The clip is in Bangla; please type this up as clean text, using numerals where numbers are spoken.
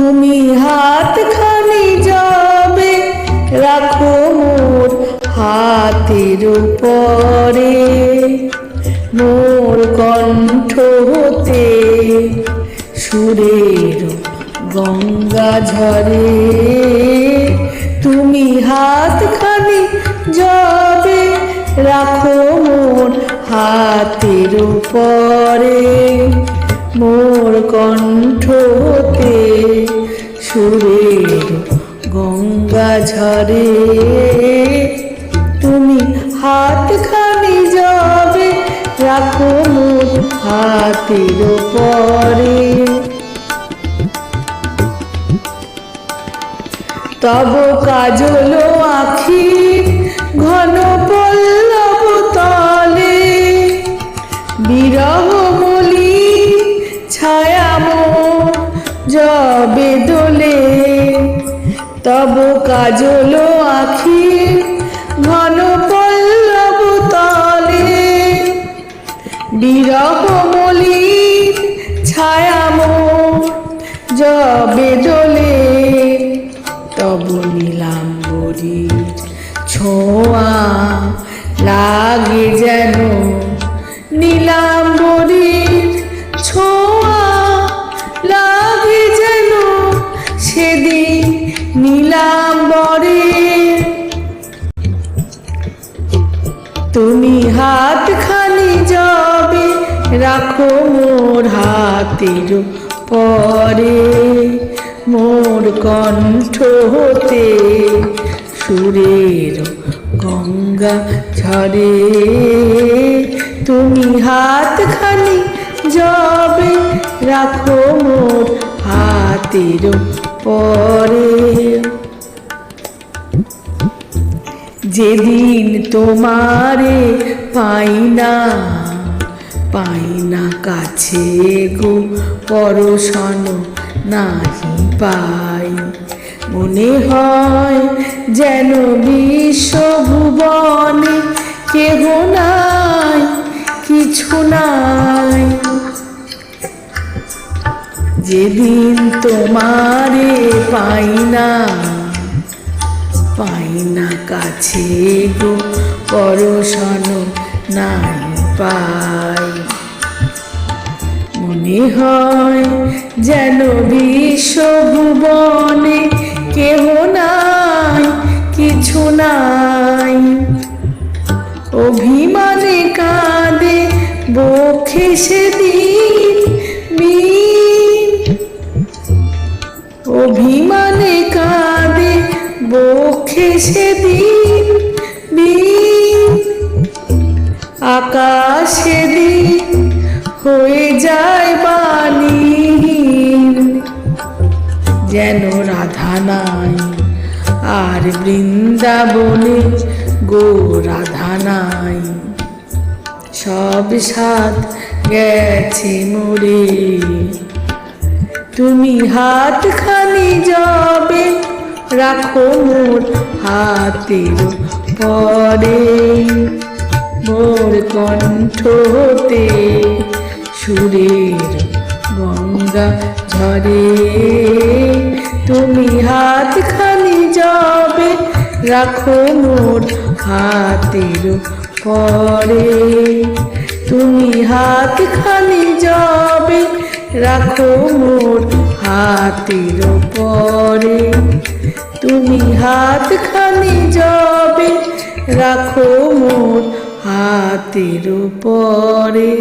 তুমি হাতখানি যাবে রাখো মোর হাতের উপরে, মোর কণ্ঠ হতে সুরের গঙ্গা ঝরে। তুমি হাতখানি যাবে রাখো মোর হাতের উপরে, মোর কণ্ঠ হতে সুরের গঙ্গা ঝরে। তুমি হাতখানি যাবে রাখো মোর হাতের উপরে। তব কাজল আখি ঘন পল্লব তলে, বিরহ মলি ছায়া মোর যবে দোলে। তব কাজল আখি ঘন পল্লব তলে, বিরহ মলি ছায়া মোর যবে দোলে। তব নীলাম্বরীর ছোঁয়া লাগে যেন, নীলাম্বরীর ছোঁয়া লাগে যেন সেদিন নীলাম্বরে। তুমি হাতখানি যাবে রাখো মোর হাতের পরে, মোর কণ্ঠ হতে সুরের গঙ্গা ঝরে। তুমি হাতখানি যাবে রাখো মোর হাতের পরে। যেদিন তোমারে পাই না কাছে গো পরশন নাহি পাই, মনে হয় যেন বিশ্বভুবনে কেহ নাই কিছু নাই। যেদিন তোমারে পাই না কাছে গো পরশন নাই পাই, মনে হয় যেন বিশ্বভুবনে কেহ নাই কিছু নাই। অভিমানে কাঁদে বক্ষে সেদিন মিন, অভিমানে কাঁদে বক্ষে সেদিন মিন। আকাশ সেদিন হয়ে যায় বাণীহীন, যেন রাধা নাই আর বৃন্দাবনে গো রাধা নাই। সব সাথ গেছে মোরে। তুমি হাতখানি যাবে রাখো মোর হাতের পরে, মোর কণ্ঠ হতে সুরের গঙ্গা ঝরে। তুমি হাতখানি যাবে রাখো মোর হাতের পরে, তুমি হাতখানি যাবে রাখো মোর হাতের পরে। তুমি হাতখানি যাবে রাখো মোর হাতের পরে।